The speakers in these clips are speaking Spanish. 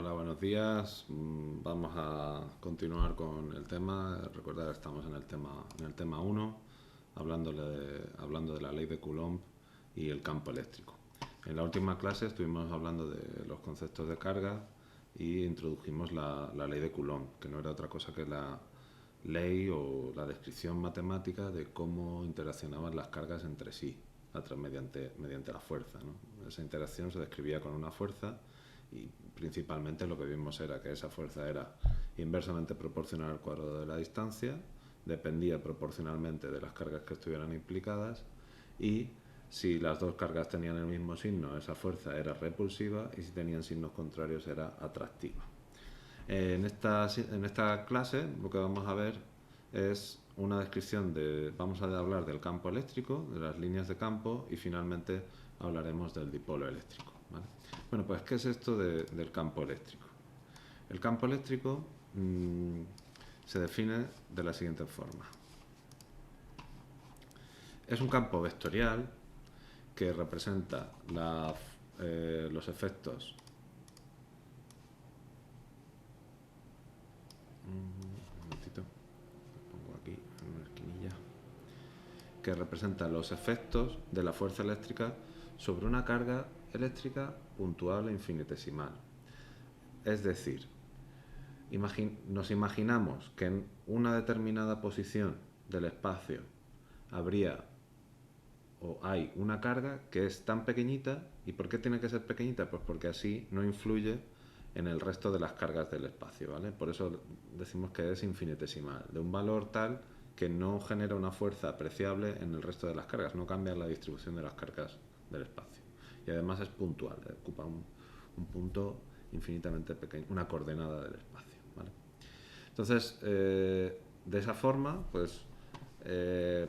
Hola, buenos días. Vamos a continuar con el tema. Recordad, estamos en el tema 1, hablando de la ley de Coulomb y el campo eléctrico. En la última clase estuvimos hablando de los conceptos de carga y introdujimos la ley de Coulomb, que no era otra cosa que la ley o la descripción matemática de cómo interaccionaban las cargas entre sí mediante la fuerza, ¿no? Esa interacción se describía con una fuerza y principalmente lo que vimos era que esa fuerza era inversamente proporcional al cuadrado de la distancia, dependía proporcionalmente de las cargas que estuvieran implicadas y si las dos cargas tenían el mismo signo, esa fuerza era repulsiva y si tenían signos contrarios era atractiva. En esta clase lo que vamos a ver es una descripción vamos a hablar del campo eléctrico, de las líneas de campo y finalmente hablaremos del dipolo eléctrico, ¿vale? Bueno, pues ¿qué es esto del campo eléctrico? El campo eléctrico se define de la siguiente forma. Es un campo vectorial que representa los efectos que representa los efectos de la fuerza eléctrica sobre una carga eléctrica puntuable e infinitesimal. Es decir, nos imaginamos que en una determinada posición del espacio hay una carga que es tan pequeñita. ¿Y por qué tiene que ser pequeñita? Pues porque así no influye en el resto de las cargas del espacio, ¿vale? Por eso decimos que es infinitesimal, de un valor tal que no genera una fuerza apreciable en el resto de las cargas, no cambia la distribución de las cargas del espacio. Y además es puntual, ocupa un punto infinitamente pequeño, una coordenada del espacio, ¿vale? Entonces, de esa forma, pues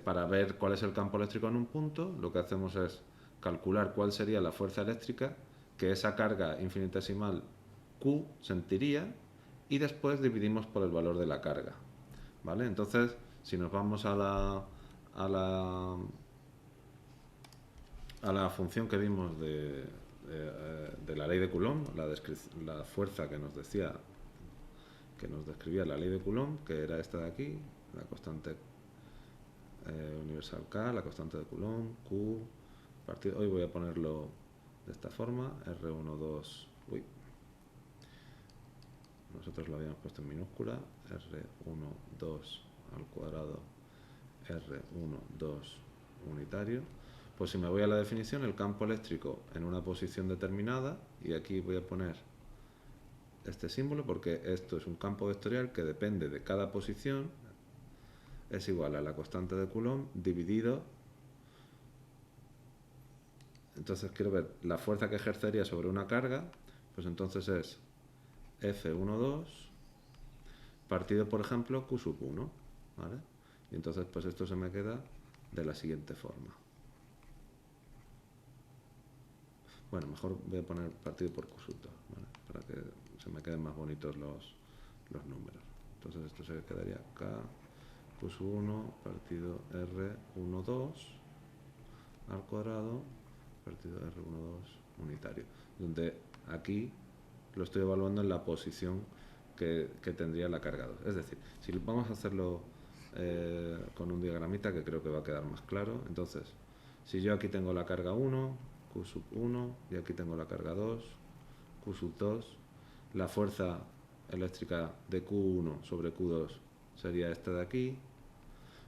para ver cuál es el campo eléctrico en un punto, lo que hacemos es calcular cuál sería la fuerza eléctrica que esa carga infinitesimal Q sentiría y después dividimos por el valor de la carga, ¿vale? Entonces, si nos vamos a la función que vimos de la ley de Coulomb, la fuerza que nos describía la ley de Coulomb, que era esta de aquí, la constante universal K, la constante de Coulomb, Q, hoy voy a ponerlo de esta forma, R12, nosotros lo habíamos puesto en minúscula, R12 al cuadrado, R12 unitario. Pues si me voy a la definición, el campo eléctrico en una posición determinada, y aquí voy a poner este símbolo porque esto es un campo vectorial que depende de cada posición, es igual a la constante de Coulomb dividido. Entonces quiero ver la fuerza que ejercería sobre una carga, pues entonces es F12 partido, por ejemplo, Q sub 1, ¿vale? Y entonces pues esto se me queda de la siguiente forma. Bueno, mejor voy a poner partido por Q sub 2, ¿vale? Para que se me queden más bonitos los números. Entonces esto se quedaría K Q sub 1 partido R12 al cuadrado partido R12 unitario, donde aquí lo estoy evaluando en la posición que tendría la carga 2. Es decir, si vamos a hacerlo con un diagramita que creo que va a quedar más claro, entonces si yo aquí tengo la carga 1, Q sub 1, y aquí tengo la carga 2, Q sub 2, la fuerza eléctrica de Q1 sobre Q2 sería esta de aquí.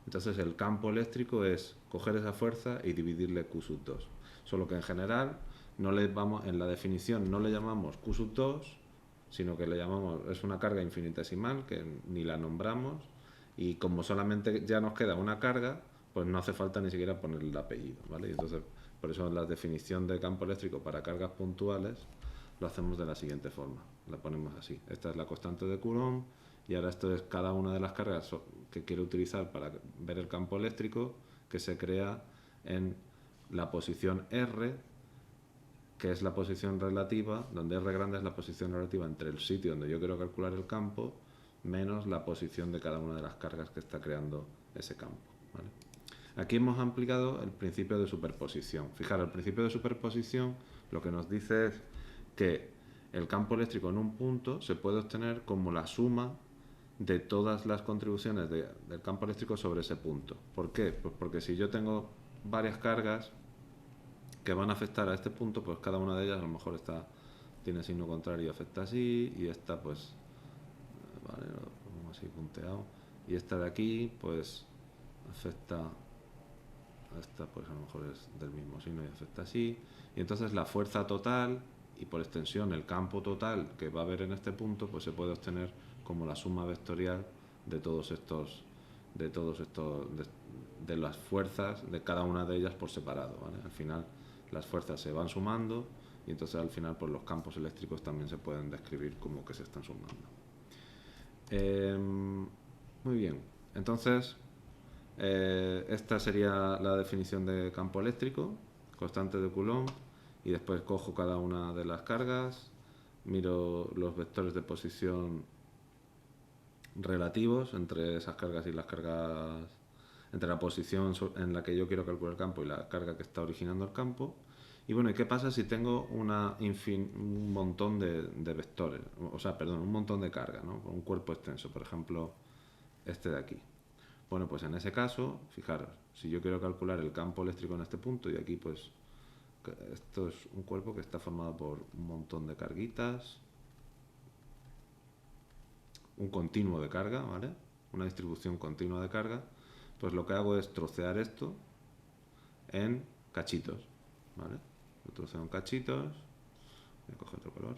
Entonces el campo eléctrico es coger esa fuerza y dividirle Q sub 2. Solo que en general en la definición no le llamamos Q sub 2, sino que es una carga infinitesimal que ni la nombramos, y como solamente ya nos queda una carga, pues no hace falta ni siquiera ponerle el apellido, ¿vale? Y entonces, por eso la definición de campo eléctrico para cargas puntuales lo hacemos de la siguiente forma, la ponemos así. Esta es la constante de Coulomb y ahora esto es cada una de las cargas que quiero utilizar para ver el campo eléctrico, que se crea en la posición R, que es la posición relativa, donde R grande es la posición relativa entre el sitio donde yo quiero calcular el campo menos la posición de cada una de las cargas que está creando ese campo, ¿vale? Aquí hemos aplicado el principio de superposición. Fijaros, el principio de superposición lo que nos dice es que el campo eléctrico en un punto se puede obtener como la suma de todas las contribuciones del campo eléctrico sobre ese punto. ¿Por qué? Pues porque si yo tengo varias cargas que van a afectar a este punto, pues cada una de ellas a lo mejor tiene signo contrario y afecta así, y esta pues, vale, lo pongo así punteado, y esta de aquí pues afecta a esta, pues a lo mejor es del mismo signo y afecta así, y entonces la fuerza total y por extensión el campo total que va a haber en este punto pues se puede obtener como la suma vectorial de de las fuerzas de cada una de ellas por separado, ¿vale? Al final las fuerzas se van sumando y entonces al final pues los campos eléctricos también se pueden describir como que se están sumando. Muy bien, entonces esta sería la definición de campo eléctrico, constante de Coulomb, y después cojo cada una de las cargas, miro los vectores de posición relativos entre esas cargas y las cargas, entre la posición en la que yo quiero calcular el campo y la carga que está originando el campo. Y bueno, ¿y qué pasa si tengo un montón de vectores? O sea, perdón, un montón de carga, ¿no? Un cuerpo extenso, por ejemplo, este de aquí. Bueno, pues en ese caso, fijaros, si yo quiero calcular el campo eléctrico en este punto, y aquí pues esto es un cuerpo que está formado por un montón de carguitas, un continuo de carga, ¿vale? Una distribución continua de carga, pues lo que hago es trocear esto en cachitos, ¿vale? Lo troceo en cachitos, voy a coger otro color,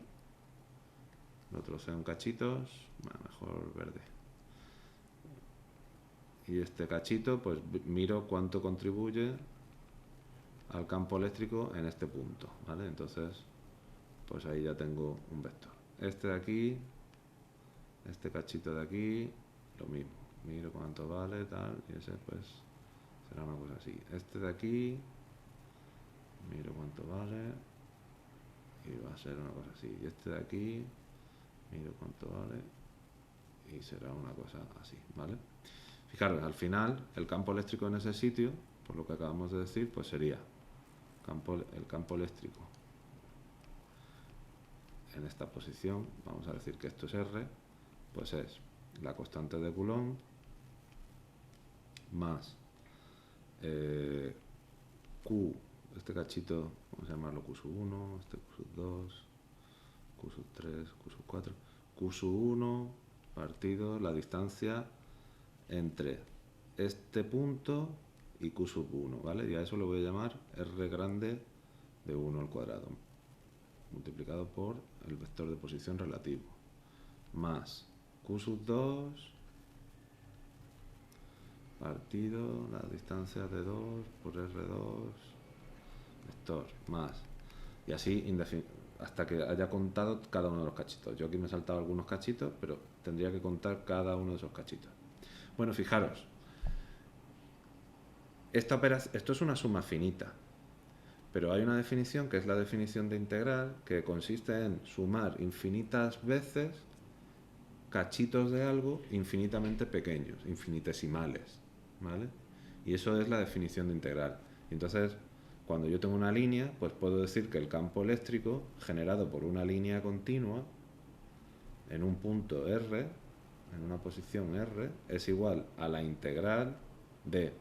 lo troceo en cachitos, bueno, mejor verde. Y este cachito, pues miro cuánto contribuye al campo eléctrico en este punto, ¿vale? Entonces, pues ahí ya tengo un vector. Este de aquí, este cachito de aquí, lo mismo. Miro cuánto vale, tal, y ese pues será una cosa así. Este de aquí, miro cuánto vale, y va a ser una cosa así. Y este de aquí, miro cuánto vale, y será una cosa así, ¿vale? Fijaros, al final, el campo eléctrico en ese sitio, por lo que acabamos de decir, pues sería el campo eléctrico en esta posición, vamos a decir que esto es R, pues es la constante de Coulomb más Q, este cachito, vamos a llamarlo Q sub 1, este Q sub 2, Q sub 3, Q sub 4, Q sub 1 partido la distancia entre este punto y Q sub 1, ¿vale? Y a eso lo voy a llamar R grande de 1 al cuadrado, multiplicado por el vector de posición relativo, más Q sub 2 partido la distancia de 2 por R2 vector, más, y así hasta que haya contado cada uno de los cachitos. Yo aquí me he saltado algunos cachitos, pero tendría que contar cada uno de esos cachitos. Bueno, fijaros, esto es una suma finita, pero hay una definición que es la definición de integral, que consiste en sumar infinitas veces cachitos de algo infinitamente pequeños, infinitesimales, ¿vale? Y eso es la definición de integral. Entonces, cuando yo tengo una línea, pues puedo decir que el campo eléctrico generado por una línea continua en un punto R, en una posición R, es igual a la integral de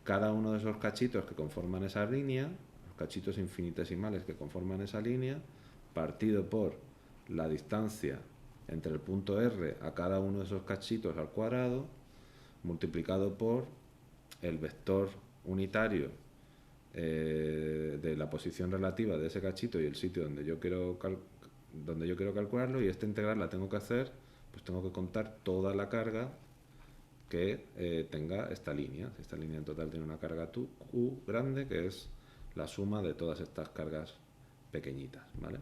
cada uno de esos cachitos que conforman esa línea, los cachitos infinitesimales que conforman esa línea, partido por la distancia entre el punto R a cada uno de esos cachitos al cuadrado, multiplicado por el vector unitario de la posición relativa de ese cachito y el sitio donde yo quiero calcularlo, y esta integral la tengo que hacer, pues tengo que contar toda la carga que tenga esta línea. Esta línea en total tiene una carga Q grande, que es la suma de todas estas cargas pequeñitas, ¿vale?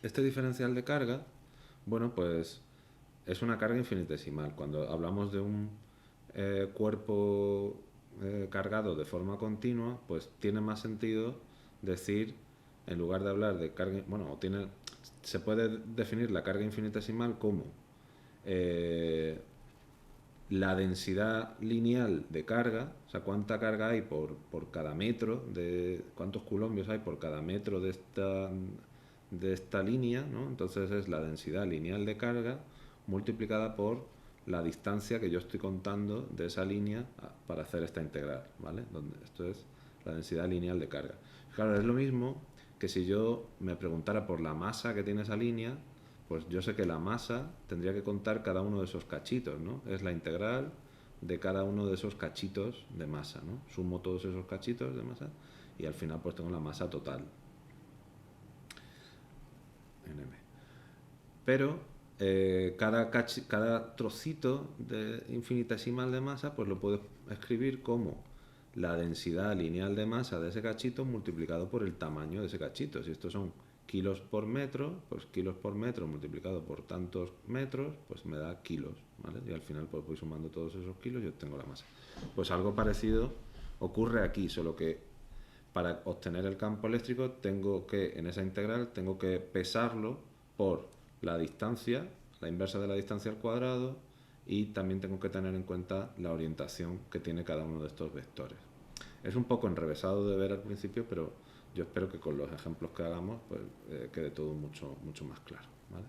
Este diferencial de carga, bueno, pues es una carga infinitesimal. Cuando hablamos de un cuerpo cargado de forma continua, pues tiene más sentido decir, en lugar de hablar de carga, bueno, se puede definir la carga infinitesimal como la densidad lineal de carga, o sea, cuánta carga hay por cada metro, cuántos coulombios hay por cada metro de de esta línea, ¿no? Entonces es la densidad lineal de carga multiplicada por la distancia que yo estoy contando de esa línea para hacer esta integral, ¿vale? Donde esto es la densidad lineal de carga. Claro, es lo mismo que si yo me preguntara por la masa que tiene esa línea, pues yo sé que la masa tendría que contar cada uno de esos cachitos, ¿no? Es la integral de cada uno de esos cachitos de masa, ¿no? Sumo todos esos cachitos de masa y al final pues tengo la masa total en M. Pero cada trocito de infinitesimal de masa pues lo puedo escribir como la densidad lineal de masa de ese cachito multiplicado por el tamaño de ese cachito. Si estos son kilos por metro, pues kilos por metro multiplicado por tantos metros, pues me da kilos, ¿vale? Y al final pues voy sumando todos esos kilos y obtengo la masa. Pues algo parecido ocurre aquí, solo que para obtener el campo eléctrico tengo que, en esa integral, tengo que pesarlo por la distancia, la inversa de la distancia al cuadrado, y también tengo que tener en cuenta la orientación que tiene cada uno de estos vectores. Es un poco enrevesado de ver al principio, pero yo espero que con los ejemplos que hagamos pues, quede todo mucho más claro, ¿vale?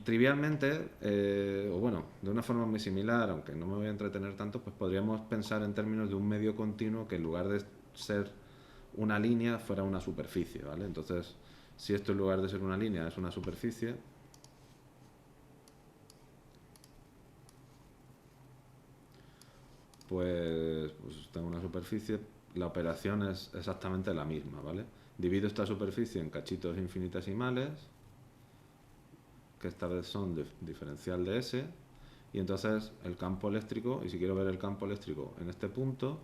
Trivialmente, o bueno, de una forma muy similar, aunque no me voy a entretener tanto, pues podríamos pensar en términos de un medio continuo que en lugar de ser una línea fuera una superficie, ¿vale? Entonces, si esto en lugar de ser una línea es una superficie, pues tengo una superficie, la operación es exactamente la misma, ¿vale? Divido esta superficie en cachitos infinitesimales, que esta vez son diferencial de S, y entonces el campo eléctrico, y si quiero ver el campo eléctrico en este punto,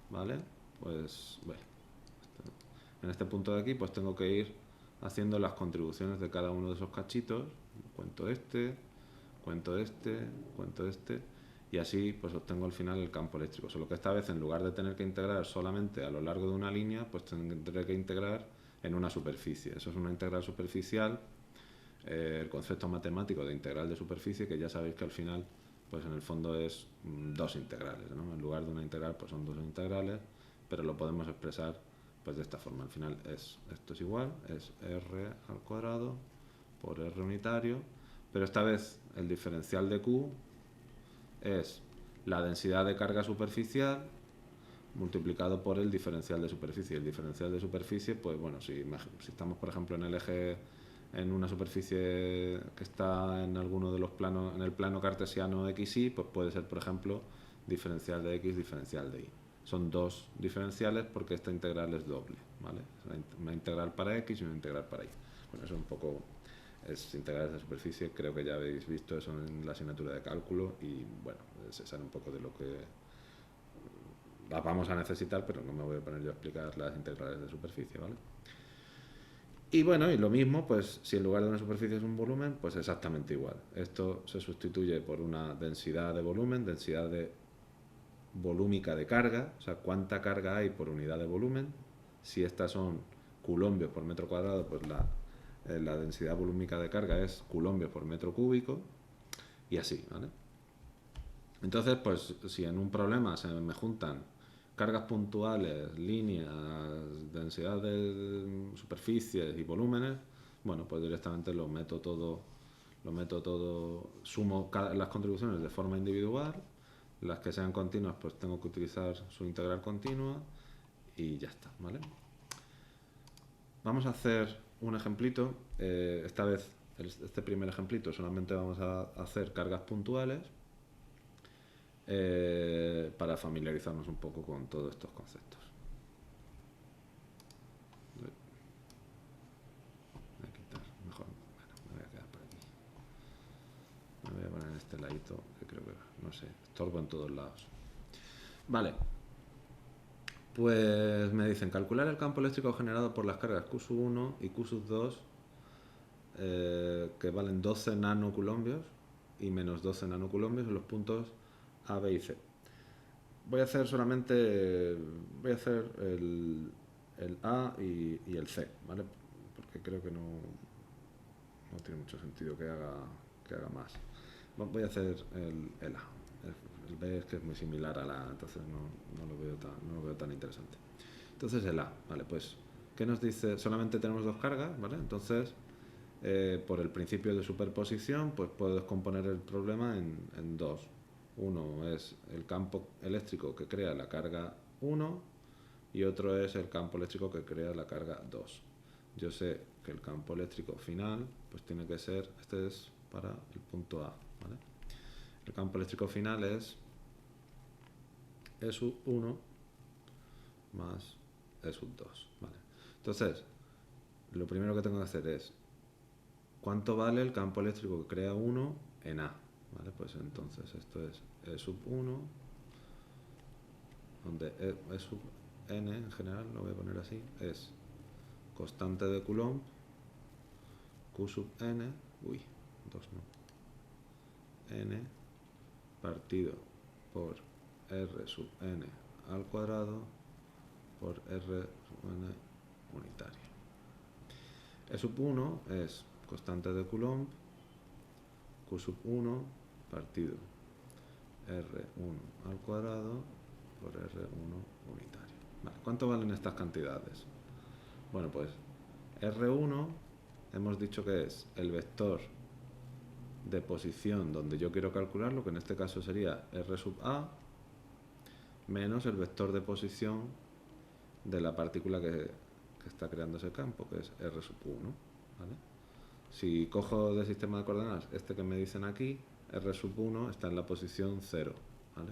¿vale? Pues, bueno, en este punto de aquí, pues tengo que ir haciendo las contribuciones de cada uno de esos cachitos, cuento este, cuento este, cuento este, y así pues obtengo al final el campo eléctrico. Solo que esta vez, en lugar de tener que integrar solamente a lo largo de una línea, pues tendré que integrar en una superficie. Eso es una integral superficial, el concepto matemático de integral de superficie, que ya sabéis que al final, pues en el fondo es dos integrales, ¿no? En lugar de una integral, pues son dos integrales, pero lo podemos expresar pues de esta forma. Al final esto es igual, es r al cuadrado por r unitario, pero esta vez el diferencial de Q es la densidad de carga superficial multiplicado por el diferencial de superficie. El diferencial de superficie, pues bueno, si estamos por ejemplo en el eje, en una superficie que está en alguno de los planos, en el plano cartesiano xy, pues puede ser por ejemplo diferencial de x, diferencial de y. Son dos diferenciales porque esta integral es doble, ¿vale? Una integral para x y una integral para y. Bueno, eso es un poco, es integrales de superficie, creo que ya habéis visto eso en la asignatura de cálculo y bueno, se sale un poco de lo que las vamos a necesitar, pero no me voy a poner yo a explicar las integrales de superficie, ¿vale? Y bueno, y lo mismo, pues si en lugar de una superficie es un volumen, pues exactamente igual. Esto se sustituye por una densidad de volumen, densidad de volúmica de carga, o sea, cuánta carga hay por unidad de volumen. Si estas son coulombios por metro cuadrado, pues la densidad volúmica de carga es coulombios por metro cúbico, y así, ¿vale? Entonces, pues si en un problema se me juntan cargas puntuales, líneas, densidad de superficies y volúmenes, bueno, pues directamente lo meto todo, sumo las contribuciones de forma individual, las que sean continuas pues tengo que utilizar su integral continua y ya está, ¿vale? Vamos a hacer un ejemplito, esta vez este primer ejemplito solamente vamos a hacer cargas puntuales, para familiarizarnos un poco con todos estos conceptos. Voy a quitar, mejor, bueno, me voy a quedar por aquí. Me voy a poner en este ladito, que creo que, no sé, estorbo en todos lados. Vale. Pues me dicen calcular el campo eléctrico generado por las cargas Q1 y Q2, que valen 12 nanocoulombios y menos 12 nanocoulombios en los puntos A, B y C. Voy a hacer solamente, voy a hacer el A y el C, ¿vale? Porque creo que no tiene mucho sentido que haga más. Voy a hacer el A. El B es que es muy similar al A, entonces no lo veo tan interesante. Entonces el A, vale, pues ¿qué nos dice? Solamente tenemos dos cargas, ¿vale? Entonces, por el principio de superposición, pues puedo descomponer el problema en dos. Uno es el campo eléctrico que crea la carga 1 y otro es el campo eléctrico que crea la carga 2. Yo sé que el campo eléctrico final pues tiene que ser, este es para el punto A, ¿vale? El campo eléctrico final es E sub 1 más E sub 2, ¿vale? Entonces, lo primero que tengo que hacer es ¿cuánto vale el campo eléctrico que crea 1 en A? ¿Vale? Pues entonces esto es E sub 1, donde E sub n en general, lo voy a poner así, es constante de Coulomb, Q sub n, 2 no, n partido por R sub n al cuadrado por R sub n unitario. E sub 1 es constante de Coulomb, Q sub 1 partido R1 al cuadrado por R1 unitario. Vale, ¿cuánto valen estas cantidades? Bueno, pues R1 hemos dicho que es el vector de posición donde yo quiero calcularlo, que en este caso sería R sub A, menos el vector de posición de la partícula que está creando ese campo, que es R sub 1, ¿vale? Si cojo del sistema de coordenadas este que me dicen aquí, R sub 1 está en la posición 0, ¿vale?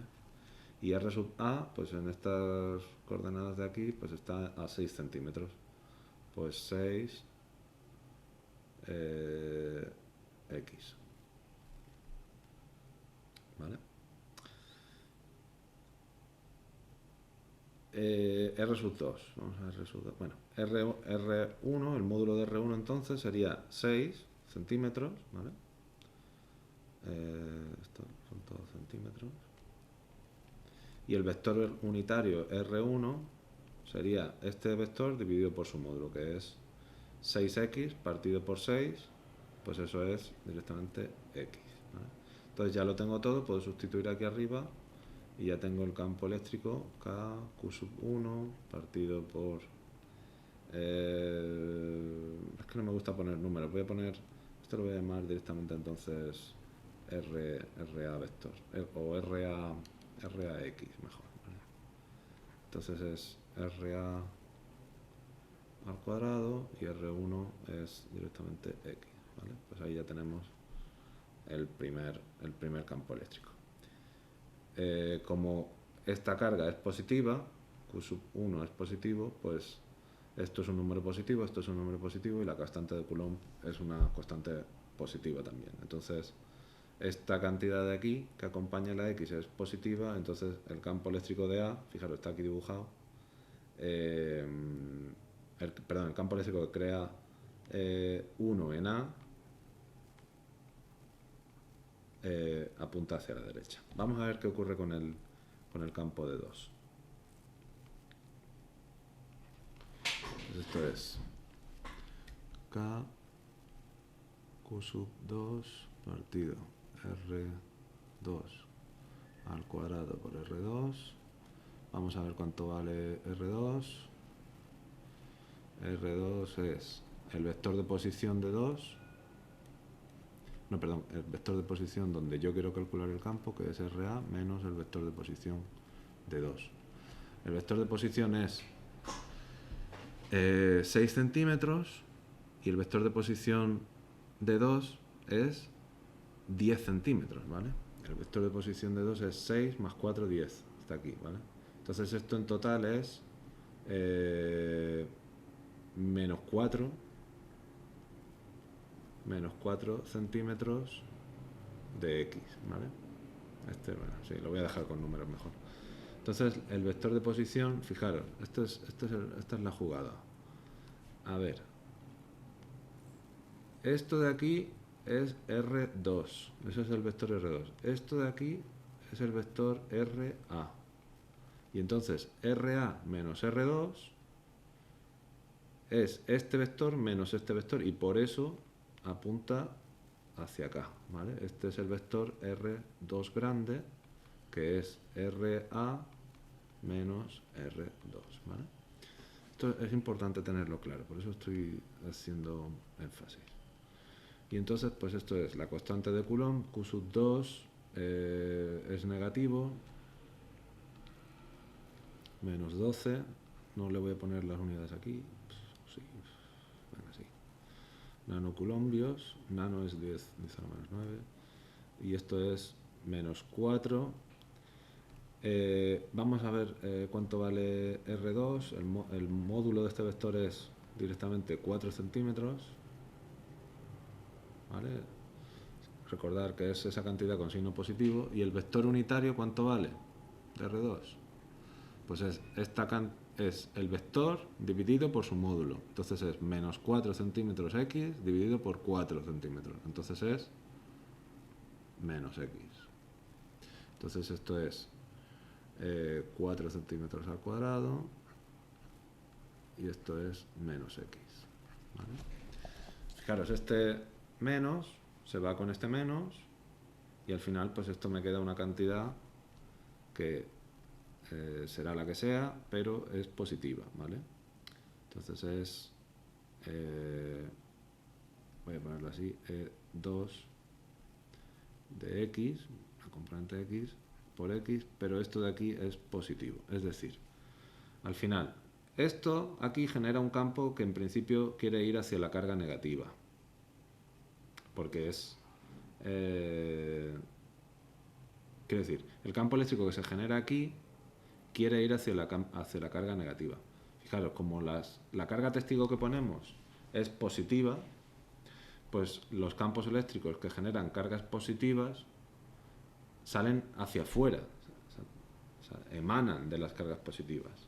Y R sub A, pues en estas coordenadas de aquí, pues está a 6 centímetros. Pues 6 X, ¿vale? R sub 2, vamos a R sub 2. Bueno, R1, el módulo de R1 entonces sería 6 centímetros, ¿vale? Esto son todos centímetros. Y el vector unitario R1 sería este vector dividido por su módulo, que es 6x partido por 6, pues eso es directamente x, ¿vale? Entonces ya lo tengo todo, puedo sustituir aquí arriba y ya tengo el campo eléctrico K, Q sub 1 partido por... es que no me gusta poner números, voy a poner... Esto lo voy a llamar directamente entonces RA vector, o RAX mejor, ¿vale? Entonces es RA al cuadrado y R1 es directamente X, ¿vale? Pues ahí ya tenemos el primer campo eléctrico. Como esta carga es positiva, Q sub 1 es positivo, pues esto es un número positivo, esto es un número positivo y la constante de Coulomb es una constante positiva también. Entonces, esta cantidad de aquí que acompaña la X es positiva, entonces el campo eléctrico de A, fijaros, está aquí dibujado, el campo eléctrico que crea 1 en A apunta hacia la derecha. Vamos a ver qué ocurre con el campo de 2. Pues esto es K, Q sub 2 partido R2 al cuadrado por R2. Vamos a ver cuánto vale R2. R2 es el vector de posición de 2. No, perdón, el vector de posición donde yo quiero calcular el campo, que es RA, menos el vector de posición de 2. El vector de posición es 6 centímetros y el vector de posición de 2 es 10 centímetros, ¿vale? El vector de posición de 2 es 6 más 4, 10. Está aquí, ¿vale? Entonces esto en total es menos 4 centímetros de X, ¿vale? Bueno, sí, lo voy a dejar con números mejor. Entonces, el vector de posición, fijaros, esta es la jugada. A ver, esto de aquí es R2, eso es el vector R2. Esto de aquí es el vector RA. Y entonces, RA menos R2 es este vector menos este vector, y por eso apunta hacia acá, ¿vale? Este es el vector R2 grande, que es RA menos R2, ¿vale? Esto es importante tenerlo claro, por eso estoy haciendo énfasis. Y entonces, pues esto es la constante de Coulomb, Q sub 2 es negativo, menos 12, no le voy a poner las unidades aquí, sí, venga, sí. Nanocoulombios, nano es 10 a la menos 9, y esto es menos 4. Vamos a ver cuánto vale R2, el módulo de este vector es directamente 4 centímetros, ¿vale? Recordar que es esa cantidad con signo positivo. ¿Y el vector unitario cuánto vale? De R2. Pues es el vector dividido por su módulo. Entonces es menos 4 centímetros X dividido por 4 centímetros. Entonces es menos X. Entonces esto es 4 centímetros al cuadrado y esto es menos X. ¿Vale? Fijaros, este menos se va con este menos y al final pues esto me queda una cantidad que será la que sea, pero es positiva, ¿vale? Entonces es, voy a ponerlo así, 2 de X, la componente X, por X, pero esto de aquí es positivo. Es decir, al final, esto aquí genera un campo que en principio quiere ir hacia la carga negativa, porque es... quiero decir, el campo eléctrico que se genera aquí quiere ir hacia la carga negativa. Fijaros, como la carga testigo que ponemos es positiva, pues los campos eléctricos que generan cargas positivas salen hacia afuera, o sea, emanan de las cargas positivas.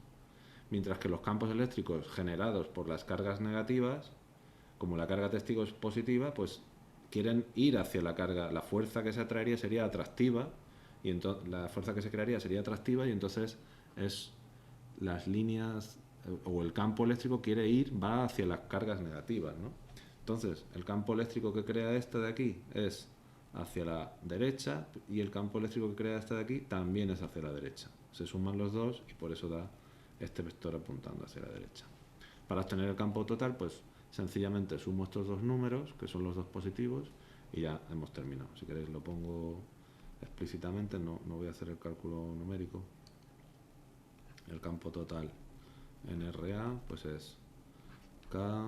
Mientras que los campos eléctricos generados por las cargas negativas, como la carga testigo es positiva, pues quieren ir hacia la carga, la fuerza que se atraería sería atractiva, y entonces la fuerza que se crearía sería atractiva, y entonces es las líneas o el campo eléctrico va hacia las cargas negativas, ¿no? Entonces, el campo eléctrico que crea esta de aquí es hacia la derecha y el campo eléctrico que crea esta de aquí también es hacia la derecha. Se suman los dos y por eso da este vector apuntando hacia la derecha. Para obtener el campo total, pues sencillamente sumo estos dos números, que son los dos positivos, y ya hemos terminado. Si queréis lo pongo explícitamente, no voy a hacer el cálculo numérico. El campo total en RA pues es K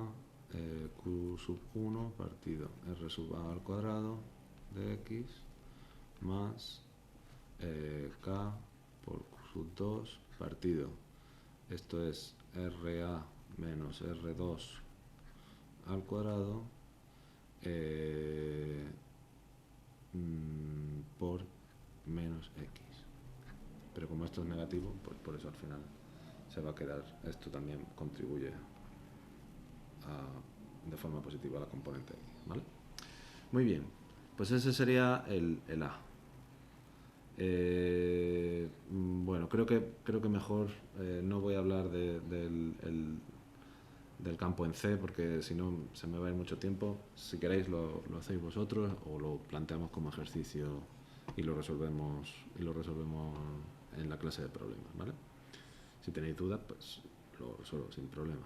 Q sub 1 partido R sub A al cuadrado de X más K por Q sub 2 partido. Esto es RA menos R2 al cuadrado por menos X. Pero como esto es negativo, pues por eso al final se va a quedar, esto también contribuye de forma positiva a la componente X, ¿vale? Muy bien, pues ese sería el A. Bueno, creo que mejor no voy a hablar del campo en C, porque si no se me va a ir mucho tiempo. Si queréis lo hacéis vosotros o lo planteamos como ejercicio y lo resolvemos en la clase de problemas, ¿vale? Si tenéis dudas, pues lo resuelvo sin problema.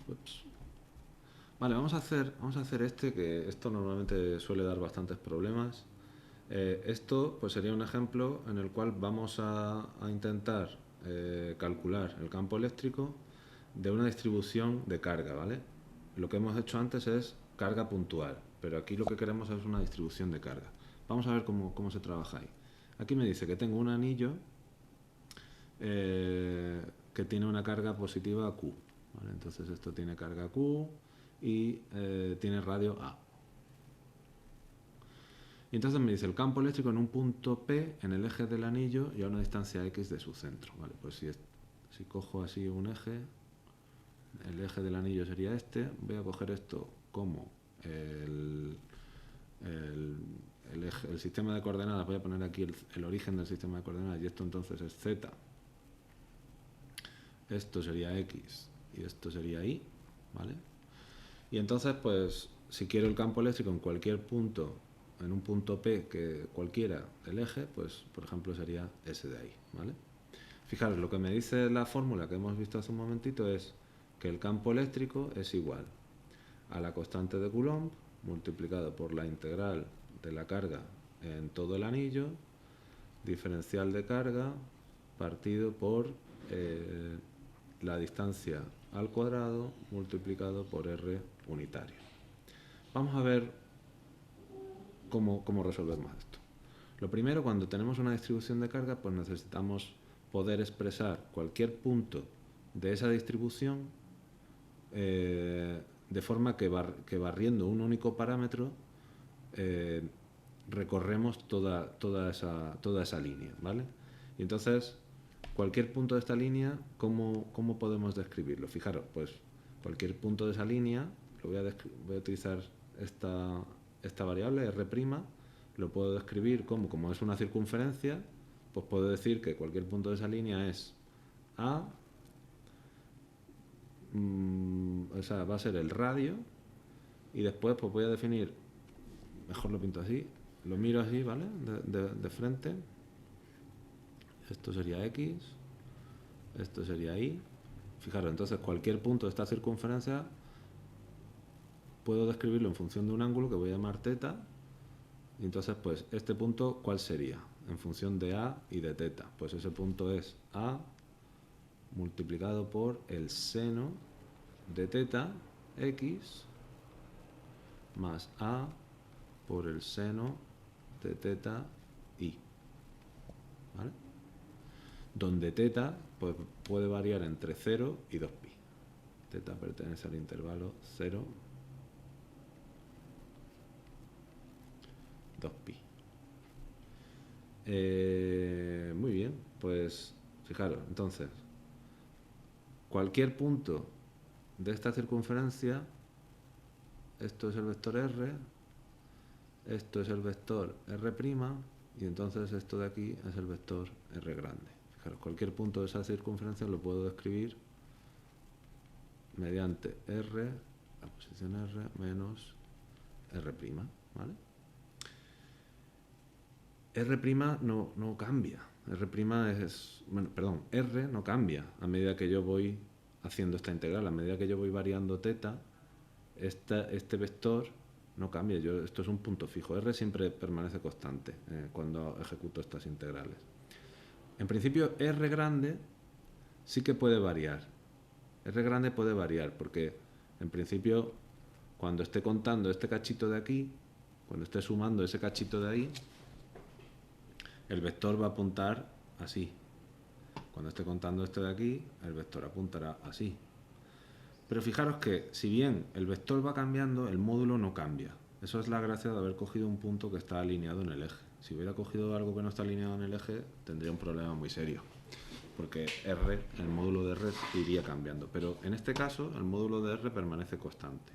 Ups. Vale, vamos a hacer que esto normalmente suele dar bastantes problemas. Esto pues sería un ejemplo en el cual vamos a intentar calcular el campo eléctrico de una distribución de carga, ¿vale? Lo que hemos hecho antes es carga puntual, pero aquí lo que queremos es una distribución de carga. Vamos a ver cómo se trabaja ahí. Aquí me dice que tengo un anillo que tiene una carga positiva Q, ¿vale? Entonces esto tiene carga Q y tiene radio A. Y entonces me dice el campo eléctrico en un punto P en el eje del anillo y a una distancia X de su centro, ¿vale? Pues si cojo así un eje, el eje del anillo sería este. Voy a coger esto como el sistema de coordenadas. Voy a poner aquí el origen del sistema de coordenadas y esto entonces es Z. Esto sería X y esto sería Y, ¿vale? Y entonces, pues, si quiero el campo eléctrico en cualquier punto, en un punto P que cualquiera del eje, pues, por ejemplo, sería ese de ahí, ¿vale? Fijaros, lo que me dice la fórmula que hemos visto hace un momentito es que el campo eléctrico es igual a la constante de Coulomb multiplicado por la integral de la carga en todo el anillo, diferencial de carga partido por la distancia al cuadrado multiplicado por R unitario. Vamos a ver cómo resolvemos esto. Lo primero, cuando tenemos una distribución de carga, pues necesitamos poder expresar cualquier punto de esa distribución de forma que barriendo un único parámetro recorremos toda esa línea, ¿vale? Y entonces, cualquier punto de esta línea, ¿cómo podemos describirlo? Fijaros, pues cualquier punto de esa línea, voy a utilizar esta variable, R', lo puedo describir como es una circunferencia, pues puedo decir que cualquier punto de esa línea es A, o sea, va a ser el radio, y después pues voy a definir, mejor lo pinto así, lo miro así, ¿vale? De frente. Esto sería X, esto sería Y. Fijaros, entonces cualquier punto de esta circunferencia puedo describirlo en función de un ángulo que voy a llamar θ. Y entonces, pues, este punto, ¿cuál sería? En función de A y de θ. Pues ese punto es A multiplicado por el seno de θ, X, más A por el seno de θ, Y. ¿Vale? Donde θ pues, puede variar entre 0 y 2pi. θ pertenece al intervalo 0, 2pi. Muy bien, pues fijaros, entonces, cualquier punto de esta circunferencia, esto es el vector R, esto es el vector R', y entonces esto de aquí es el vector R grande. Fijaros, cualquier punto de esa circunferencia lo puedo describir mediante R, la posición R, menos R', ¿vale? R' no cambia. R no cambia a medida que yo voy haciendo esta integral. A medida que yo voy variando θ, este vector no cambia. Esto es un punto fijo. R siempre permanece constante cuando ejecuto estas integrales. En principio, R grande sí que puede variar. R grande puede variar porque, en principio, cuando esté contando este cachito de aquí, cuando esté sumando ese cachito de ahí, el vector va a apuntar así. Cuando esté contando esto de aquí, el vector apuntará así. Pero fijaros que, si bien el vector va cambiando, el módulo no cambia. Eso es la gracia de haber cogido un punto que está alineado en el eje. Si hubiera cogido algo que no está alineado en el eje, tendría un problema muy serio. Porque el módulo de R iría cambiando. Pero en este caso, el módulo de R permanece constante.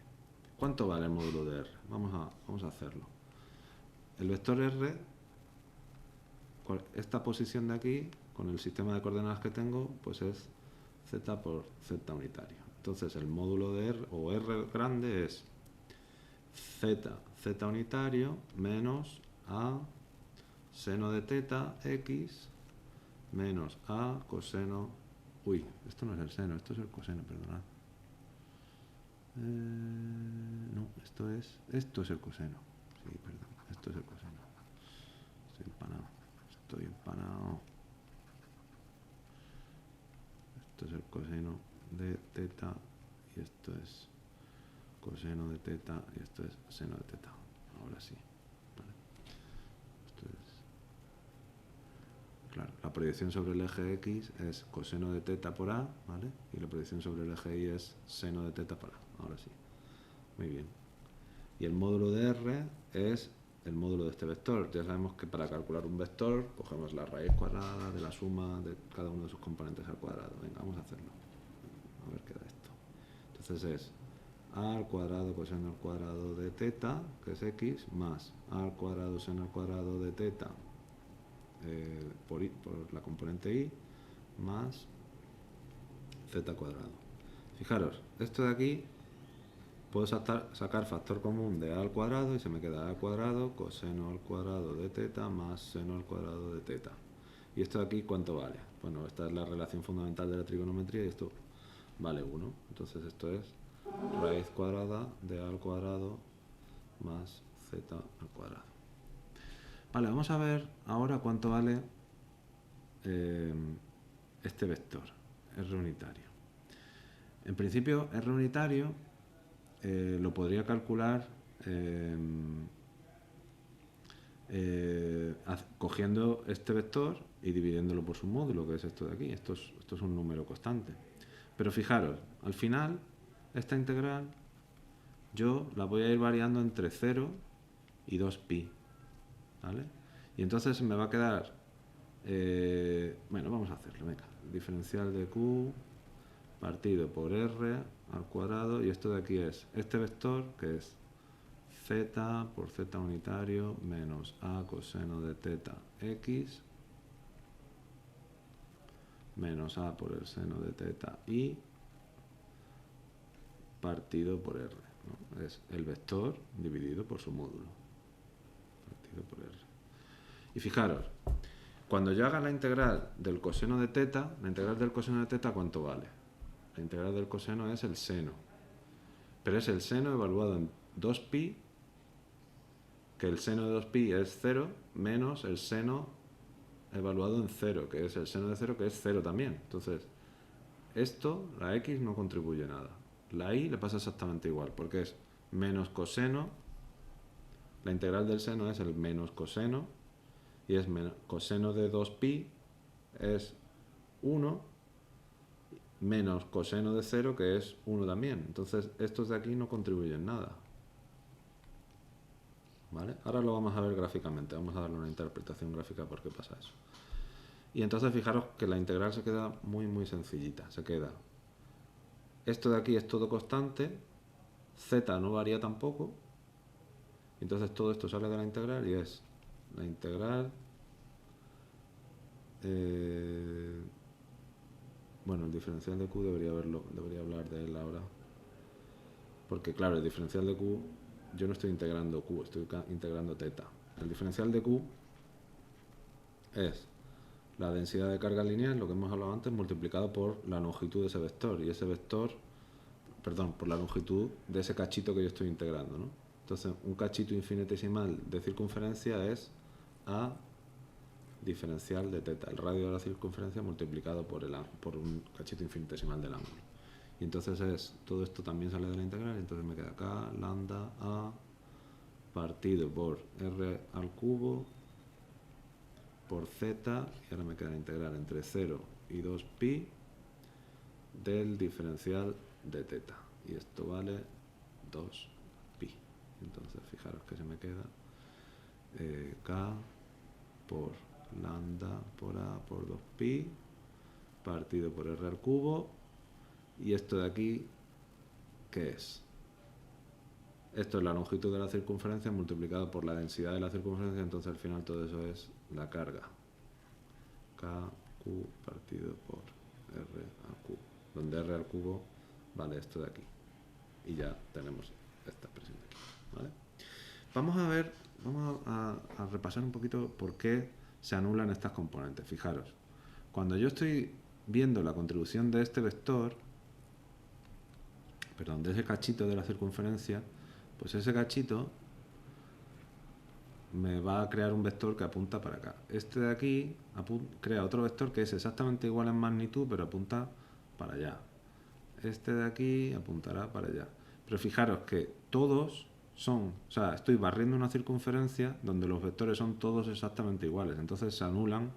¿Cuánto vale el módulo de R? Vamos a hacerlo. El vector R, esta posición de aquí, con el sistema de coordenadas que tengo, pues es z por z unitario. Entonces el módulo de R, o R grande, es z unitario menos a seno de θ, X, menos a coseno... Uy, esto no es el seno, esto es el coseno, perdonad. No, esto es el coseno. Sí, perdón, esto es el coseno. Estoy empanado. Esto es el coseno de θ y esto es coseno de θ y esto es seno de θ. Ahora sí. Vale. Esto es... Claro, la proyección sobre el eje X es coseno de θ por A, ¿vale? Y la proyección sobre el eje Y es seno de θ por A. Ahora sí. Muy bien. Y el módulo de R es el módulo de este vector. Ya sabemos que para calcular un vector cogemos la raíz cuadrada de la suma de cada uno de sus componentes al cuadrado. Venga, vamos a hacerlo. A ver qué da esto. Entonces es a al cuadrado coseno al cuadrado de θ, que es X, más a al cuadrado seno al cuadrado de θ por la componente Y, más z cuadrado. Fijaros, esto de aquí puedo sacar factor común de a al cuadrado y se me queda a al cuadrado coseno al cuadrado de θ más seno al cuadrado de θ. ¿Y esto de aquí cuánto vale? Bueno, esta es la relación fundamental de la trigonometría y esto vale 1. Entonces esto es raíz cuadrada de a al cuadrado más z al cuadrado. Vale, vamos a ver ahora cuánto vale este vector, R unitario. En principio, R unitario lo podría calcular cogiendo este vector y dividiéndolo por su módulo, que es esto de aquí. Esto es un número constante. Pero fijaros, al final, esta integral yo la voy a ir variando entre 0 y 2pi. ¿Vale? Y entonces me va a quedar... bueno, vamos a hacerlo, venga. Diferencial de q partido por r al cuadrado, y esto de aquí es este vector, que es z por z unitario menos a coseno de teta x menos a por el seno de teta y partido por r, ¿no? Es el vector dividido por su módulo, partido por r. Y fijaros, cuando yo haga la integral del coseno de teta, la integral del coseno de teta, ¿cuánto vale? La integral del coseno es el seno, pero es el seno evaluado en 2pi, que el seno de 2pi es 0, menos el seno evaluado en 0, que es el seno de 0, que es 0 también. Entonces, esto, la x no contribuye nada. La y le pasa exactamente igual, porque es menos coseno, la integral del seno es el menos coseno, y es menos coseno de 2pi es 1, menos coseno de 0, que es 1 también. Entonces, estos de aquí no contribuyen nada. ¿Vale? Ahora lo vamos a ver gráficamente, vamos a darle una interpretación gráfica por qué pasa eso. Y entonces fijaros que la integral se queda muy sencillita, se queda. Esto de aquí es todo constante, z no varía tampoco, entonces todo esto sale de la integral y es la integral... bueno, el diferencial de q debería hablar de él ahora. Porque claro, el diferencial de q, yo no estoy integrando q, estoy integrando teta. El diferencial de q es la densidad de carga lineal, lo que hemos hablado antes, multiplicado por la longitud de ese vector. Y ese vector, perdón, por la longitud de ese cachito que yo estoy integrando, ¿no? Entonces, un cachito infinitesimal de circunferencia es a diferencial de teta, el radio de la circunferencia multiplicado por un cachito infinitesimal del ángulo. Y entonces todo esto también sale de la integral, y entonces me queda acá lambda a partido por r al cubo por z, y ahora me queda la integral entre 0 y 2pi del diferencial de teta, y esto vale 2pi. Entonces fijaros que se me queda k por lambda por a por 2pi partido por r al cubo, y esto de aquí, ¿qué es? Esto es la longitud de la circunferencia multiplicado por la densidad de la circunferencia, entonces al final todo eso es la carga. KQ partido por R al cubo, donde R al cubo vale esto de aquí. Y ya tenemos esta expresión de aquí, ¿vale? Vamos a repasar un poquito por qué se anulan estas componentes. Fijaros, cuando yo estoy viendo la contribución de este vector, perdón, de ese cachito de la circunferencia, pues ese cachito me va a crear un vector que apunta para acá. Este de aquí crea otro vector que es exactamente igual en magnitud, pero apunta para allá. Este de aquí apuntará para allá. Pero fijaros que todos son, o sea, estoy barriendo una circunferencia donde los vectores son todos exactamente iguales. Entonces se anulan,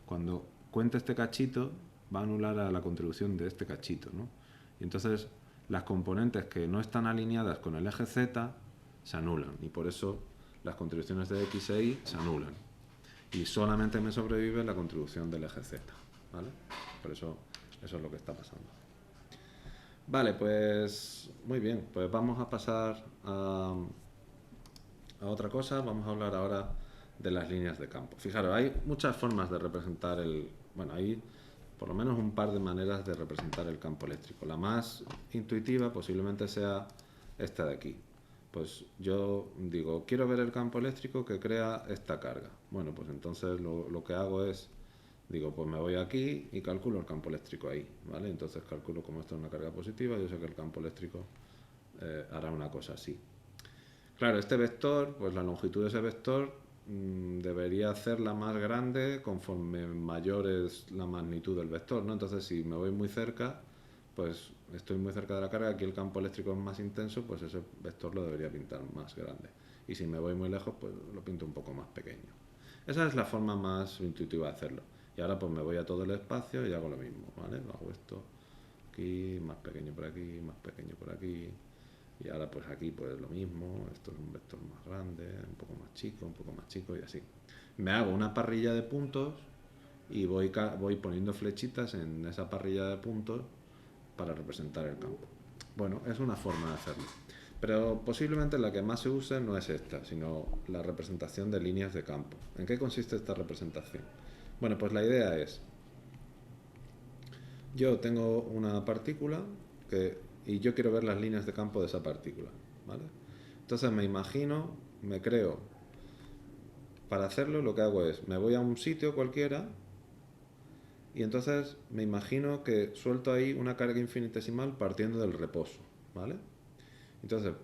cuando cuente este cachito, va a anular a la contribución de este cachito, ¿no? Y entonces las componentes que no están alineadas con el eje z se anulan, y por eso las contribuciones de x e y se anulan. Y solamente me sobrevive la contribución del eje z, ¿vale? Por eso es lo que está pasando. Vale, pues muy bien, pues vamos a pasar a otra cosa. Vamos a hablar ahora de las líneas de campo. Fijaros, hay muchas formas de representar bueno, hay por lo menos un par de maneras de representar el campo eléctrico. La más intuitiva posiblemente sea esta de aquí. Pues yo digo, quiero ver el campo eléctrico que crea esta carga. Bueno, pues entonces lo que hago es Digo, pues me voy aquí y calculo el campo eléctrico ahí, ¿vale? Entonces calculo como esto es una carga positiva, yo sé que el campo eléctrico hará una cosa así. Claro, este vector, pues la longitud de ese vector debería hacerla más grande conforme mayor es la magnitud del vector, ¿no? Entonces, si me voy muy cerca, pues estoy muy cerca de la carga, aquí el campo eléctrico es más intenso, pues ese vector lo debería pintar más grande. Y si me voy muy lejos, pues lo pinto un poco más pequeño. Esa es la forma más intuitiva de hacerlo. Y ahora pues me voy a todo el espacio y hago lo mismo, ¿vale? Hago esto aquí, más pequeño por aquí, más pequeño por aquí. Y ahora pues aquí pues lo mismo, esto es un vector más grande, un poco más chico, un poco más chico y así. Me hago una parrilla de puntos y voy poniendo flechitas en esa parrilla de puntos para representar el campo. Bueno, es una forma de hacerlo. Pero posiblemente la que más se use no es esta, sino la representación de líneas de campo. ¿En qué consiste esta representación? Bueno, pues la idea es, yo tengo una partícula y yo quiero ver las líneas de campo de esa partícula, ¿vale? Entonces me imagino, me creo, para hacerlo lo que hago es, me voy a un sitio cualquiera y entonces me imagino que suelto ahí una carga infinitesimal partiendo del reposo, ¿vale? Entonces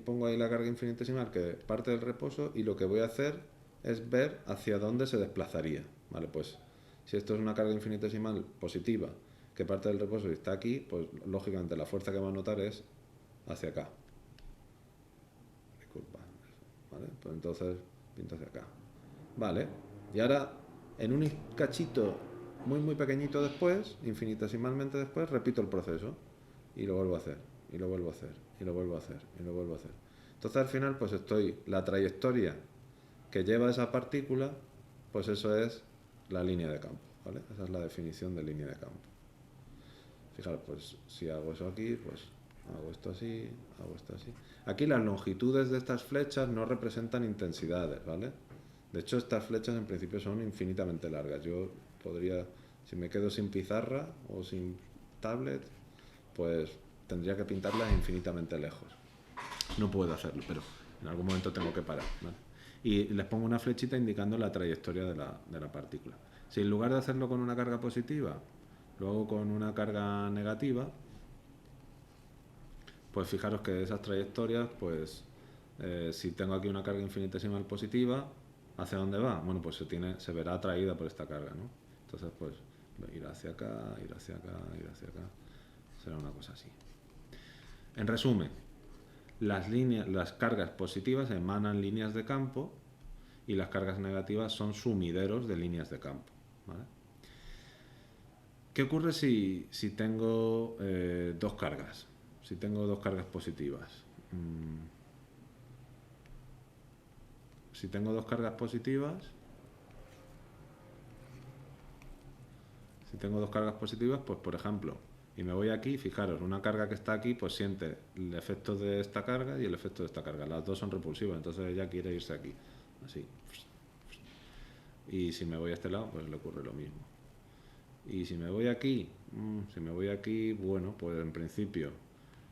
pongo ahí la carga infinitesimal que parte del reposo y lo que voy a hacer es ver hacia dónde se desplazaría, ¿vale? Pues si esto es una carga infinitesimal positiva que parte del reposo y está aquí, pues lógicamente la fuerza que va a notar es hacia acá. Disculpa, ¿vale? Pues entonces pinto hacia acá. Vale, y ahora en un cachito muy pequeñito después, infinitesimalmente después, repito el proceso y lo vuelvo a hacer, y lo vuelvo a hacer, y lo vuelvo a hacer, y lo vuelvo a hacer. Entonces al final pues la trayectoria que lleva esa partícula, pues eso es la línea de campo, ¿vale? Esa es la definición de línea de campo. Fijaros, pues si hago eso aquí, pues hago esto así, hago esto así. Aquí las longitudes de estas flechas no representan intensidades, ¿vale? De hecho, estas flechas en principio son infinitamente largas. Yo podría, si me quedo sin pizarra o sin tablet, pues tendría que pintarlas infinitamente lejos. No puedo hacerlo, pero en algún momento tengo que parar, ¿vale? Y les pongo una flechita indicando la trayectoria de la partícula. Si en lugar de hacerlo con una carga positiva, lo hago con una carga negativa, pues fijaros que esas trayectorias, pues si tengo aquí una carga infinitesimal positiva, ¿hacia dónde va? Bueno, pues se verá atraída por esta carga, ¿no? Entonces, pues ir hacia acá, ir hacia acá, ir hacia acá. Será una cosa así. En resumen, las cargas positivas emanan líneas de campo y las cargas negativas son sumideros de líneas de campo, ¿vale? ¿Qué ocurre si tengo dos cargas? Si tengo dos cargas positivas. Si tengo dos cargas positivas, pues por ejemplo, y me voy aquí, fijaros, una carga que está aquí, pues siente el efecto de esta carga y el efecto de esta carga. Las dos son repulsivas, entonces ella quiere irse aquí, así. Y si me voy a este lado, pues le ocurre lo mismo. Y si me voy aquí, bueno, pues en principio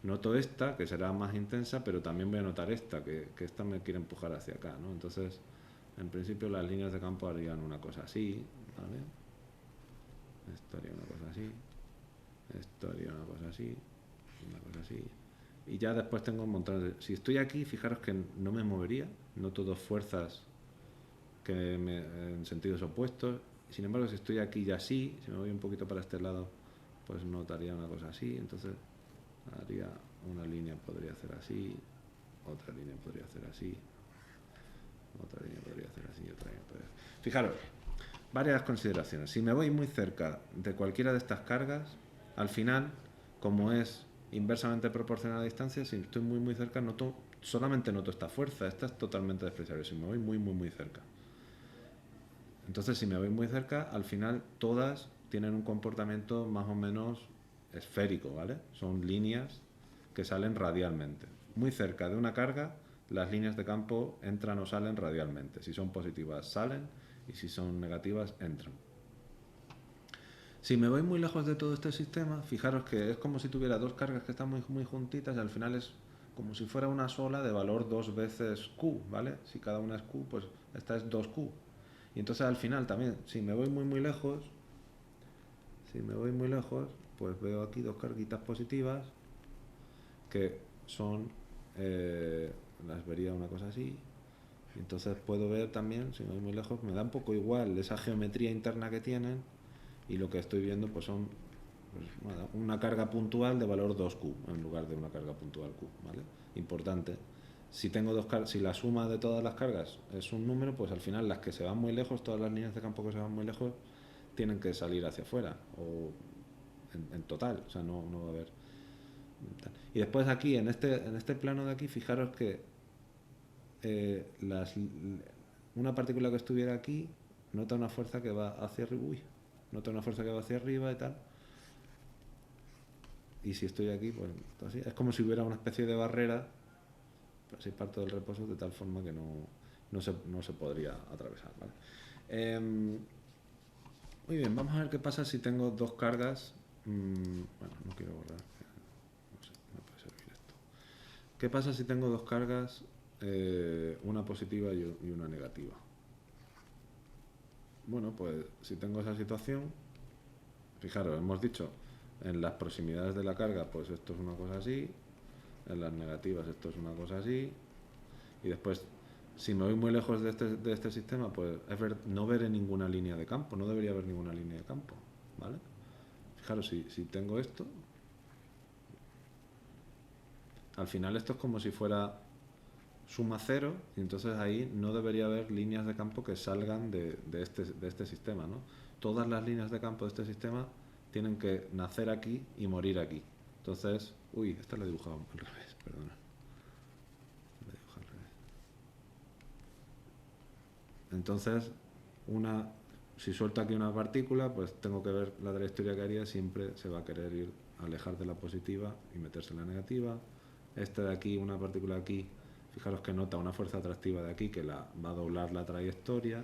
noto esta, que será más intensa, pero también voy a notar esta, que esta me quiere empujar hacia acá, ¿no? Entonces, en principio las líneas de campo harían una cosa así, ¿vale? Esto haría una cosa así, esto haría una cosa así, una cosa así. Y ya después tengo un montón de... Si estoy aquí, fijaros que no me movería, noto dos fuerzas en sentidos opuestos. Sin embargo, si estoy aquí ya así, si me voy un poquito para este lado, pues notaría una cosa así. Entonces haría una línea, podría hacer así, otra línea podría hacer así, otra línea podría hacer así, otra línea podría hacer... Fijaros, varias consideraciones. Si me voy muy cerca de cualquiera de estas cargas, al final, como es inversamente proporcional a la distancia, si estoy muy cerca, solamente noto esta fuerza. Esta es totalmente despreciable. Si me voy muy cerca. Entonces, si me voy muy cerca, al final todas tienen un comportamiento más o menos esférico, ¿vale? Son líneas que salen radialmente. Muy cerca de una carga, las líneas de campo entran o salen radialmente. Si son positivas, salen, y si son negativas, entran. Si me voy muy lejos de todo este sistema, fijaros que es como si tuviera dos cargas que están muy juntitas y al final es como si fuera una sola de valor 2 veces Q, ¿vale? Si cada una es Q, pues esta es 2Q. Y entonces al final también, si me voy muy lejos, pues veo aquí dos carguitas positivas que son, las vería una cosa así. Y entonces puedo ver también, si me voy muy lejos, me da un poco igual esa geometría interna que tienen, y lo que estoy viendo pues son, pues, una carga puntual de valor 2Q en lugar de una carga puntual Q, ¿vale? Importante. Si tengo si la suma de todas las cargas es un número, pues al final las que se van muy lejos, todas las líneas de campo que se van muy lejos, tienen que salir hacia afuera, o en total, o sea, no va a haber. Y después aquí, en este plano de aquí, fijaros que una partícula que estuviera aquí nota una fuerza que va hacia arriba, nota una fuerza que va hacia arriba y tal. Y si estoy aquí, pues así, es como si hubiera una especie de barrera, así parto del reposo, de tal forma que no se podría atravesar, ¿vale? Muy bien, vamos a ver qué pasa si tengo dos cargas. Bueno, no quiero borrar, no sé, me puede servir esto. ¿Qué pasa si tengo dos cargas, una positiva y una negativa? Bueno, pues si tengo esa situación, fijaros, hemos dicho, en las proximidades de la carga, pues esto es una cosa así, en las negativas esto es una cosa así, y después, si me voy muy lejos de este sistema, pues no veré ninguna línea de campo, no debería haber ninguna línea de campo, ¿vale? Fijaros, si tengo esto, al final esto es como si fuera suma cero, y entonces ahí no debería haber líneas de campo que salgan de este sistema, ¿no? Todas las líneas de campo de este sistema tienen que nacer aquí y morir aquí. Entonces, esta la he dibujado al revés, perdona. La he dibujado al revés. Entonces, si suelto aquí una partícula, pues tengo que ver la trayectoria que haría, siempre se va a querer alejar de la positiva y meterse en la negativa. Esta de aquí, una partícula aquí, fijaros que nota una fuerza atractiva de aquí que va a doblar la trayectoria.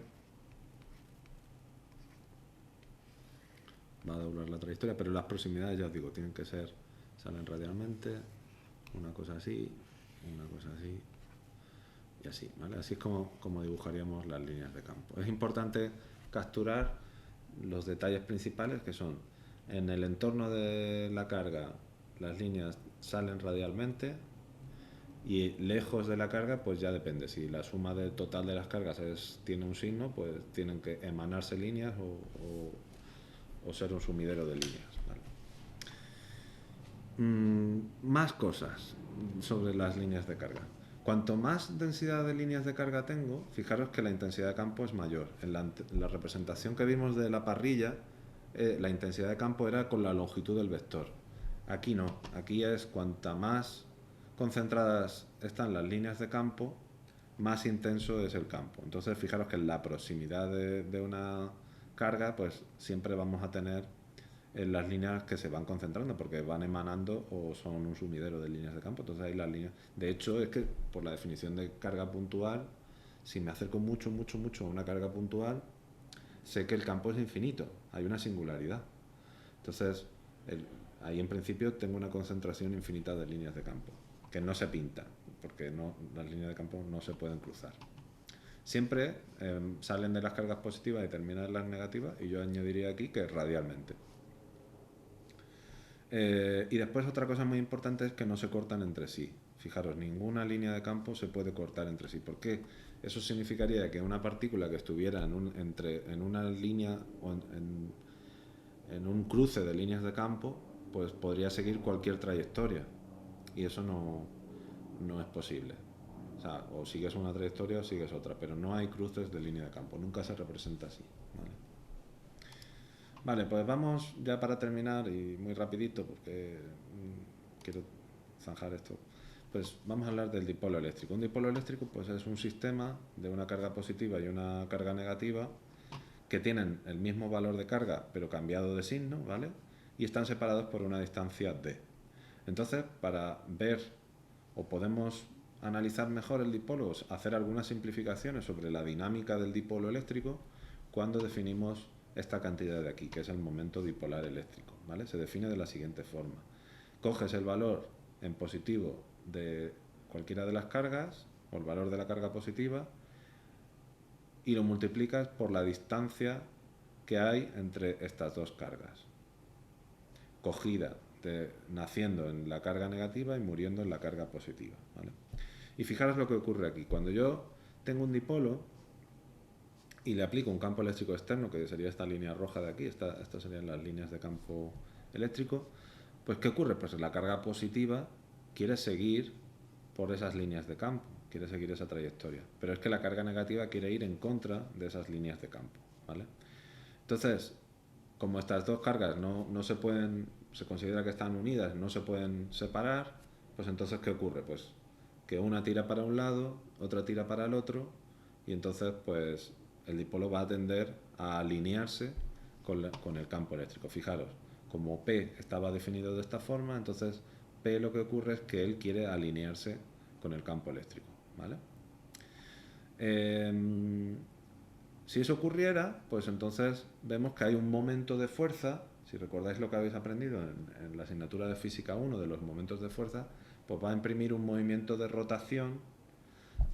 Pero las proximidades, ya os digo, tienen que salen radialmente, una cosa así, y así, ¿vale? Así es como dibujaríamos las líneas de campo. Es importante capturar los detalles principales, que son, en el entorno de la carga, las líneas salen radialmente, y lejos de la carga, pues ya depende. Si la suma total de las cargas tiene un signo, pues tienen que emanarse líneas o ser un sumidero de líneas, ¿vale? Más cosas sobre las líneas de carga. Cuanto más densidad de líneas de carga tengo, fijaros que la intensidad de campo es mayor. En la representación que vimos de la parrilla, la intensidad de campo era con la longitud del vector. Aquí no, aquí es cuanta más concentradas están las líneas de campo, más intenso es el campo. Entonces, fijaros que en la proximidad de una carga, pues siempre vamos a tener las líneas que se van concentrando, porque van emanando o son un sumidero de líneas de campo. Entonces ahí las líneas, de hecho, es que por la definición de carga puntual, si me acerco mucho a una carga puntual, sé que el campo es infinito, hay una singularidad. Entonces, ahí en principio tengo una concentración infinita de líneas de campo, que no se pinta, porque las líneas de campo no se pueden cruzar. Siempre salen de las cargas positivas y terminan en las negativas, y yo añadiría aquí que radialmente. Y después otra cosa muy importante es que no se cortan entre sí. Fijaros, ninguna línea de campo se puede cortar entre sí. ¿Por qué? Eso significaría que una partícula que estuviera en una línea o en un cruce de líneas de campo, pues podría seguir cualquier trayectoria. Y eso no es posible. O sigues una trayectoria o sigues otra, pero no hay cruces de línea de campo. Nunca se representa así, ¿vale? Vale, pues vamos ya para terminar, y muy rapidito porque quiero zanjar esto. Pues vamos a hablar del dipolo eléctrico. Un dipolo eléctrico pues es un sistema de una carga positiva y una carga negativa que tienen el mismo valor de carga pero cambiado de signo, ¿vale? Y están separados por una distancia d. Entonces, para ver o podemos analizar mejor el dipolo, hacer algunas simplificaciones sobre la dinámica del dipolo eléctrico cuando definimos esta cantidad de aquí, que es el momento dipolar eléctrico, ¿vale? Se define de la siguiente forma. Coges el valor en positivo de cualquiera de las cargas, o el valor de la carga positiva, y lo multiplicas por la distancia que hay entre estas dos cargas, cogida naciendo en la carga negativa y muriendo en la carga positiva, ¿vale? Y fijaros lo que ocurre aquí. Cuando yo tengo un dipolo y le aplico un campo eléctrico externo, que sería esta línea roja de aquí, estas serían las líneas de campo eléctrico, pues ¿qué ocurre? Pues la carga positiva quiere seguir por esas líneas de campo, quiere seguir esa trayectoria, pero es que la carga negativa quiere ir en contra de esas líneas de campo, ¿vale? Entonces, como estas dos cargas no se pueden, se considera que están unidas, no se pueden separar, pues entonces ¿qué ocurre? Pues que una tira para un lado, otra tira para el otro, y entonces pues el dipolo va a tender a alinearse con el campo eléctrico. Fijaros, como P estaba definido de esta forma, entonces P lo que ocurre es que él quiere alinearse con el campo eléctrico, ¿vale? Si eso ocurriera, pues entonces vemos que hay un momento de fuerza. Si recordáis lo que habéis aprendido en la asignatura de física 1 de los momentos de fuerza, pues va a imprimir un movimiento de rotación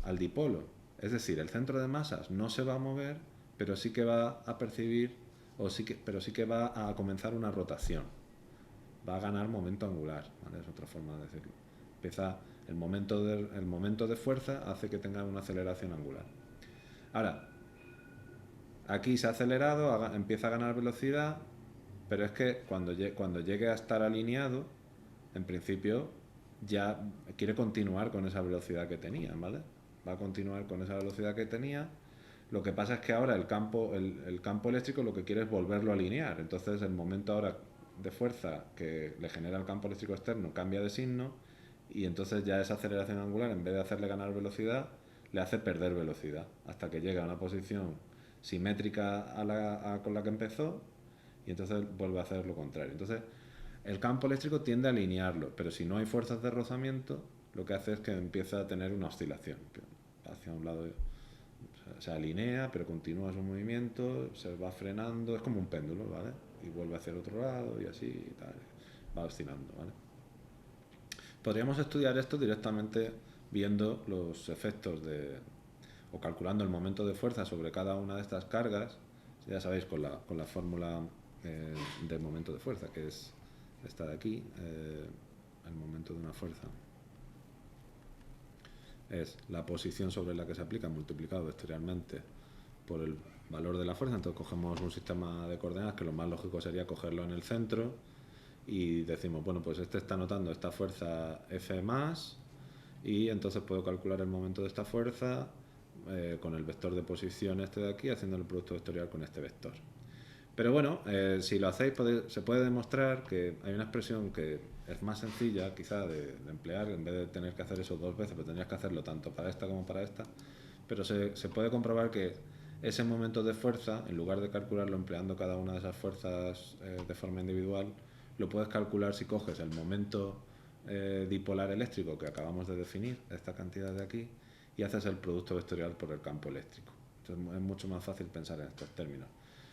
al dipolo. Es decir, el centro de masas no se va a mover, pero sí que va a percibir, pero sí que va a comenzar una rotación. Va a ganar momento angular, ¿vale? Es otra forma de decirlo. Empieza el momento de fuerza hace que tenga una aceleración angular. Ahora, aquí se ha acelerado, empieza a ganar velocidad, pero es que cuando llegue a estar alineado, en principio ya quiere continuar con esa velocidad que tenía, ¿vale? Va a continuar con esa velocidad que tenía. Lo que pasa es que ahora el campo eléctrico lo que quiere es volverlo a alinear. Entonces el momento ahora de fuerza que le genera el campo eléctrico externo cambia de signo y entonces ya esa aceleración angular, en vez de hacerle ganar velocidad, le hace perder velocidad hasta que llega a una posición simétrica con la que empezó y entonces vuelve a hacer lo contrario. Entonces el campo eléctrico tiende a alinearlo, pero si no hay fuerzas de rozamiento, lo que hace es que empieza a tener una oscilación, que hacia un lado se alinea, pero continúa su movimiento, se va frenando, es como un péndulo, ¿vale? Y vuelve hacia el otro lado y así y tal, va oscilando, ¿vale? Podríamos estudiar esto directamente viendo los efectos o calculando el momento de fuerza sobre cada una de estas cargas, ya sabéis, con la fórmula del momento de fuerza, que es esta de aquí, el momento de una fuerza es la posición sobre la que se aplica multiplicado vectorialmente por el valor de la fuerza. Entonces cogemos un sistema de coordenadas que lo más lógico sería cogerlo en el centro y decimos, bueno, pues este está notando esta fuerza F más y entonces puedo calcular el momento de esta fuerza con el vector de posición este de aquí, haciendo el producto vectorial con este vector. Pero bueno, si lo hacéis se puede demostrar que hay una expresión que es más sencilla quizá de emplear, en vez de tener que hacer eso dos veces, pero tendrías que hacerlo tanto para esta como para esta, pero se puede comprobar que ese momento de fuerza, en lugar de calcularlo empleando cada una de esas fuerzas de forma individual, lo puedes calcular si coges el momento dipolar eléctrico que acabamos de definir, esta cantidad de aquí, y haces el producto vectorial por el campo eléctrico. Entonces es mucho más fácil pensar en estos términos.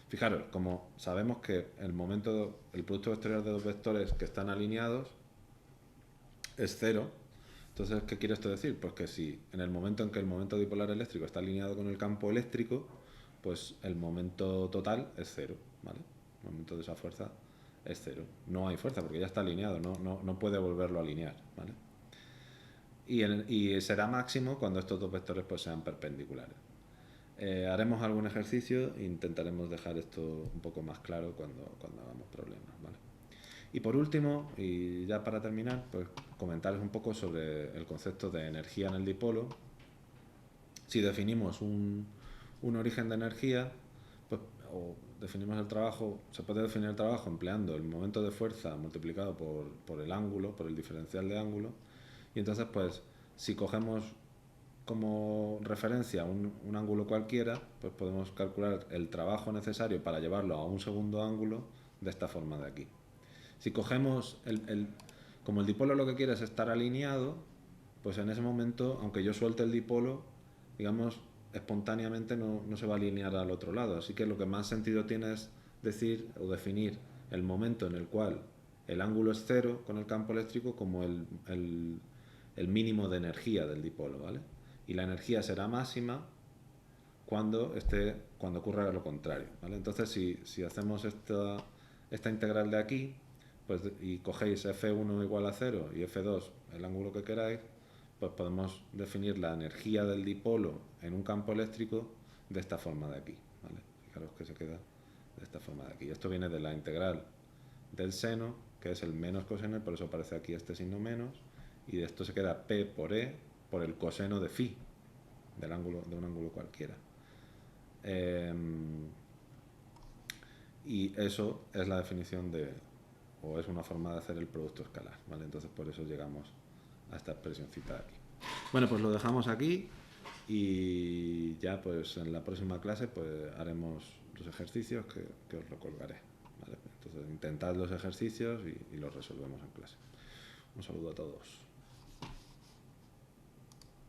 Fijaros, como sabemos que el producto vectorial de dos vectores que están alineados es cero, entonces, ¿qué quiere esto decir? Pues que si en el momento en que el momento dipolar eléctrico está alineado con el campo eléctrico, pues el momento total es cero, ¿vale? El momento de esa fuerza es cero. No hay fuerza porque ya está alineado, no puede volverlo a alinear, ¿vale? Y será máximo cuando estos dos vectores pues sean perpendiculares. Haremos algún ejercicio e intentaremos dejar esto un poco más claro cuando hagamos problemas, ¿vale? Y por último, y ya para terminar, pues comentaros un poco sobre el concepto de energía en el dipolo. Si definimos un origen de energía, pues, o definimos el trabajo, se puede definir el trabajo empleando el momento de fuerza multiplicado por el ángulo, por el diferencial de ángulo, y entonces pues si cogemos como referencia un ángulo cualquiera, pues podemos calcular el trabajo necesario para llevarlo a un segundo ángulo de esta forma de aquí. Si cogemos como el dipolo lo que quiere es estar alineado, pues en ese momento, aunque yo suelte el dipolo, digamos, espontáneamente no se va a alinear al otro lado. Así que lo que más sentido tiene es decir o definir el momento en el cual el ángulo es cero con el campo eléctrico como el mínimo de energía del dipolo, ¿vale? Y la energía será máxima cuando ocurra lo contrario, ¿vale? Entonces, si hacemos esta integral de aquí, pues, y cogéis f1 igual a 0 y f2 el ángulo que queráis, pues podemos definir la energía del dipolo en un campo eléctrico de esta forma de aquí, ¿vale? Fijaros que se queda de esta forma de aquí. Esto viene de la integral del seno, que es el menos coseno, y por eso aparece aquí este signo menos, y de esto se queda P por E por el coseno de phi, de un ángulo cualquiera. Y eso es la definición o es una forma de hacer el producto escalar, ¿vale? Entonces por eso llegamos a esta expresioncita de aquí. Bueno, pues lo dejamos aquí y ya pues en la próxima clase pues haremos los ejercicios que os lo colgaré, ¿vale? Entonces intentad los ejercicios y los resolvemos en clase. Un saludo a todos.